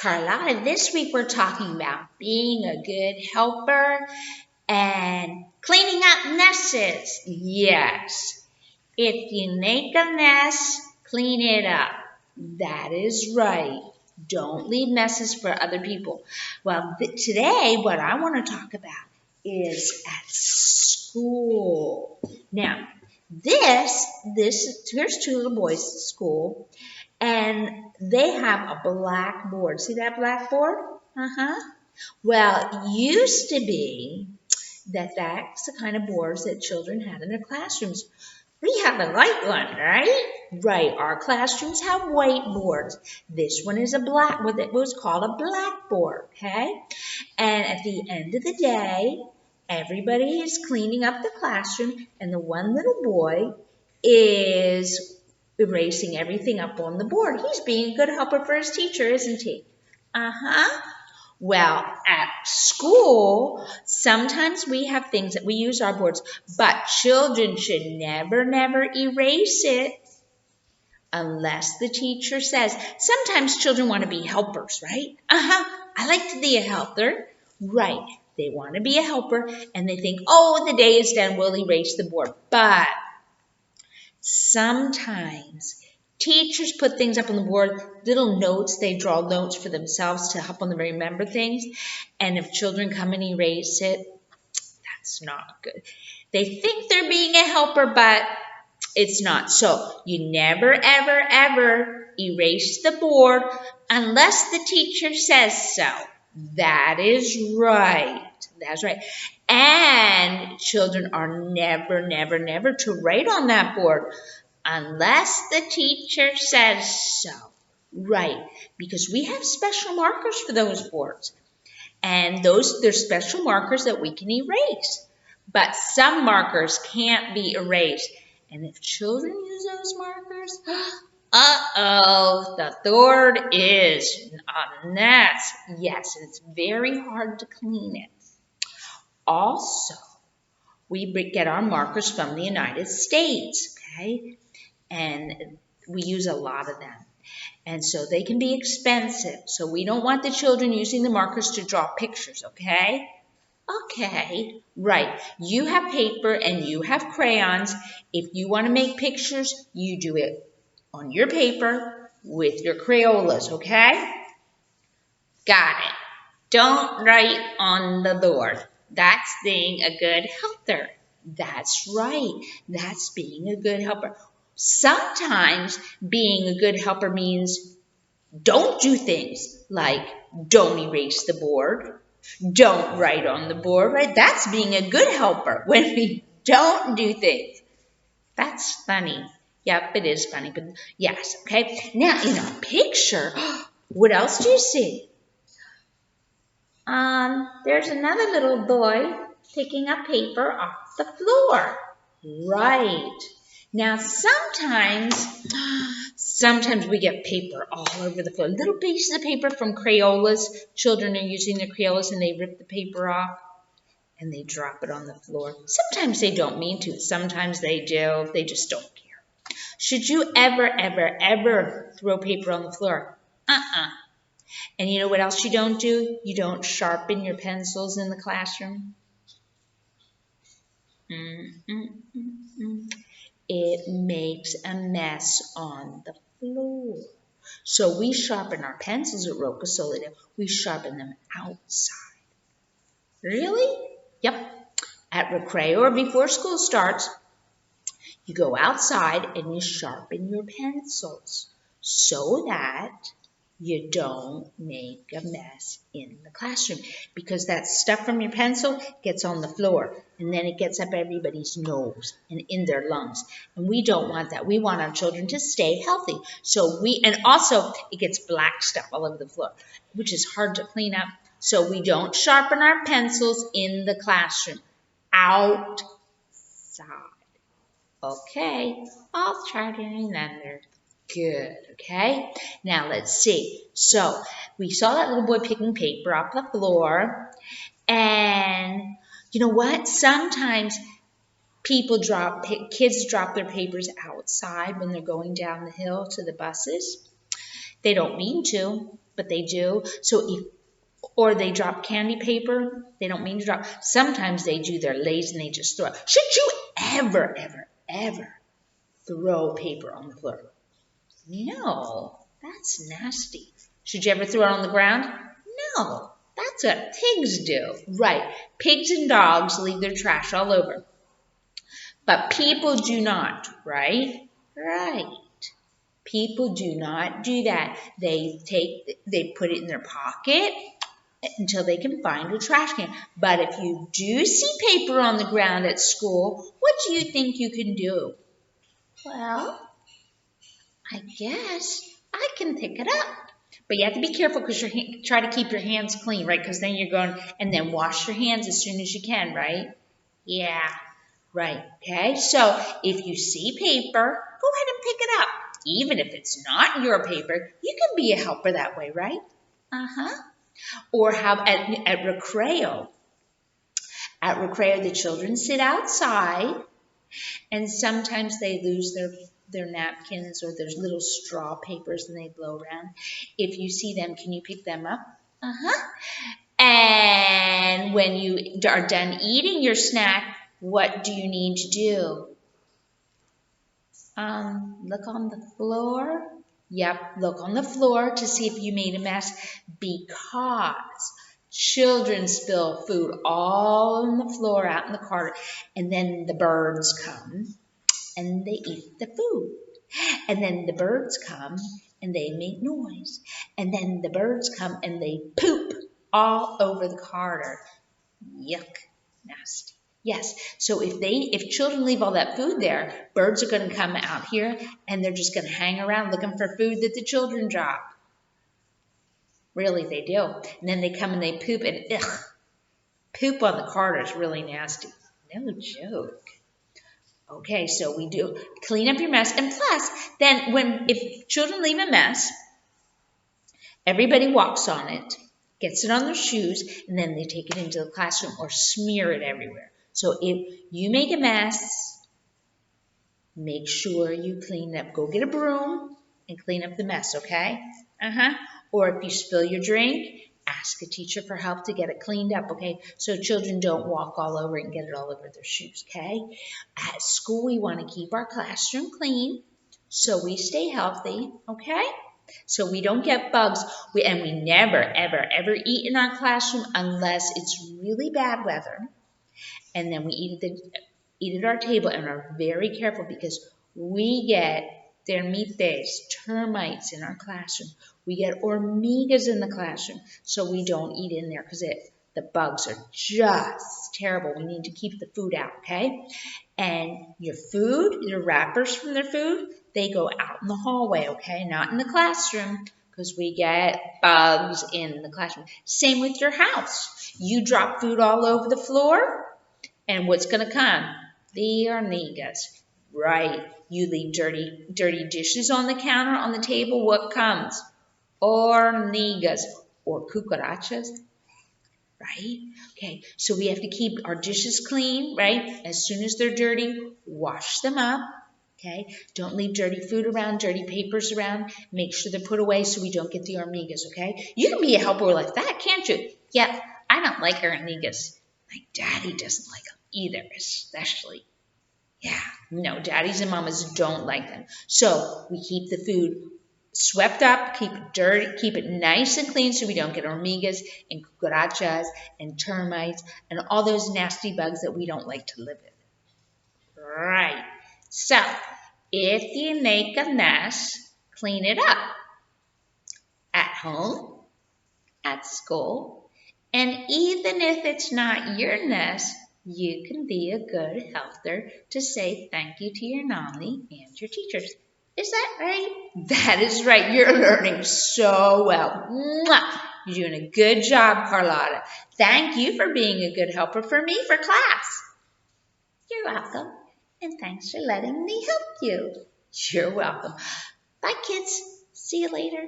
Carlotta, this week we're talking about being a good helper and cleaning up messes. Yes, if you make a mess, clean it up. That is right. Don't leave messes for other people. Well, today what I want to talk about is at school. Now, here's two little boys at school, and they have a blackboard. See that blackboard? Well, it used to be that's the kind of boards that children had in their classrooms. We have a white one, right? Right. Our classrooms have white boards. This one is what it was called a blackboard, okay? And at the end of the day, everybody is cleaning up the classroom, and the one little boy is erasing everything up on the board. He's being a good helper for his teacher, isn't he? Well, at school, sometimes we have things that we use our boards, but children should never erase it unless the teacher says. Sometimes children want to be helpers, right? I like to be a helper. Right. They want to be a helper, and they think, oh, the day is done, we'll erase the board. But sometimes teachers put things up on the board, little notes. They draw notes for themselves to help them remember things. And if children come and erase it, that's not good. They think they're being a helper, but it's not. So you never, ever erase the board unless the teacher says so. That is right. That's right. And children are never to write on that board unless the teacher says so. Right. Because we have special markers for those boards. And they're special markers that we can erase. But some markers can't be erased. And if children use those markers, the board is a mess. Yes, and it's very hard to clean it. Also, we get our markers from the United States, okay? And we use a lot of them. And so they can be expensive. So we don't want the children using the markers to draw pictures, okay? Okay, right. You have paper and you have crayons. If you want to make pictures, you do it on your paper with your Crayolas, okay? Got it. Don't write on the board. That's being a good helper. That's right. That's being a good helper. Sometimes being a good helper means don't do things like don't erase the board, don't write on the board, right? That's being a good helper when we don't do things. That's funny. Yep, it is funny, but yes, okay. Now, in a picture, what else do you see? There's another little boy picking up paper off the floor. Right. Now, sometimes we get paper all over the floor. Little pieces of paper from Crayolas. Children are using their Crayolas and they rip the paper off and they drop it on the floor. Sometimes they don't mean to. Sometimes they do. They just don't care. Should you ever throw paper on the floor? And you know what else you don't do? You don't sharpen your pencils in the classroom. It makes a mess on the floor. So we sharpen our pencils at Roca Solida. We sharpen them outside. Really? Yep. At recreo or before school starts, you go outside and you sharpen your pencils so that you don't make a mess in the classroom, because that stuff from your pencil gets on the floor and then it gets up everybody's nose and in their lungs. And we don't want that. We want our children to stay healthy. And also it gets black stuff all over the floor, which is hard to clean up. So we don't sharpen our pencils in the classroom. Outside. Okay, I'll try to remember. Good, okay? Now let's see. So we saw that little boy picking paper off the floor. And you know what? Sometimes kids drop their papers outside when they're going down the hill to the buses. They don't mean to. but they do. So or they drop candy paper. They don't mean to drop. Sometimes they do. They're lazy and they just throw it. Should you ever, ever, ever throw paper on the floor? No, that's nasty. Should you ever throw it on the ground? No, that's what pigs do. Right. Pigs and dogs leave their trash all over. But people do not, right? Right. People do not do that. They put it in their pocket until they can find a trash can. But if you do see paper on the ground at school, what do you think you can do? Well, I guess I can pick it up. But you have to be careful because try to keep your hands clean, right? Because then you're going, and then wash your hands as soon as you can, right? Yeah, right. Okay, so if you see paper, go ahead and pick it up. Even if it's not your paper, you can be a helper that way, right? Uh-huh. Or how at recreo. At recreo, the children sit outside, and sometimes they lose their napkins or there's little straw papers and they blow around. If you see them, can you pick them up? Uh-huh. And when you are done eating your snack, what do you need to do? Look on the floor. Yep, look on the floor to see if you made a mess because children spill food all on the floor out in the corridor, and then the birds come and they eat the food. And then the birds come and they make noise. And then the birds come and they poop all over the corridor. Yuck, nasty. Yes, so if children leave all that food there, birds are going to come out here and they're just going to hang around looking for food that the children drop. Really, they do. And then they come and they poop and poop on the corridor is really nasty. No joke. Okay, so we do clean up your mess. And plus, then if children leave a mess, everybody walks on it, gets it on their shoes, and then they take it into the classroom or smear it everywhere. So if you make a mess, make sure you clean it up. Go get a broom and clean up the mess, okay? Or if you spill your drink, ask a teacher for help to get it cleaned up, okay? So children don't walk all over it and get it all over their shoes, okay? At school, we want to keep our classroom clean so we stay healthy, okay? So we don't get bugs. We never, ever, ever eat in our classroom unless it's really bad weather. And then we eat at our table and are very careful because we get termites, termites in our classroom. We get hormigas in the classroom, so we don't eat in there because the bugs are just terrible. We need to keep the food out, okay? And your food, your wrappers from their food, they go out in the hallway, okay? Not in the classroom because we get bugs in the classroom. Same with your house. You drop food all over the floor, and what's going to come? The hormigas. Right. You leave dirty dishes on the counter, on the table. What comes? Hormigas or cucarachas. Right? Okay. So we have to keep our dishes clean, right? As soon as they're dirty, wash them up. Okay. Don't leave dirty food around, dirty papers around. Make sure they're put away so we don't get the hormigas, okay? You can be a helper like that, can't you? Yep. I don't like hormigas. My daddy doesn't like them either, especially. Yeah, no, daddies and mamas don't like them. So we keep the food swept up, keep it dirty, keep it nice and clean so we don't get hormigas and cucarachas and termites and all those nasty bugs that we don't like to live in. Right. So if you make a mess, clean it up. At home, at school, and even if it's not your mess, you can be a good helper to say thank you to your Nolly and your teachers. Is that right? That is right. You're learning so well. Mwah! You're doing a good job, Carlotta. Thank you for being a good helper for me for class. You're welcome. And thanks for letting me help you. You're welcome. Bye, kids. See you later.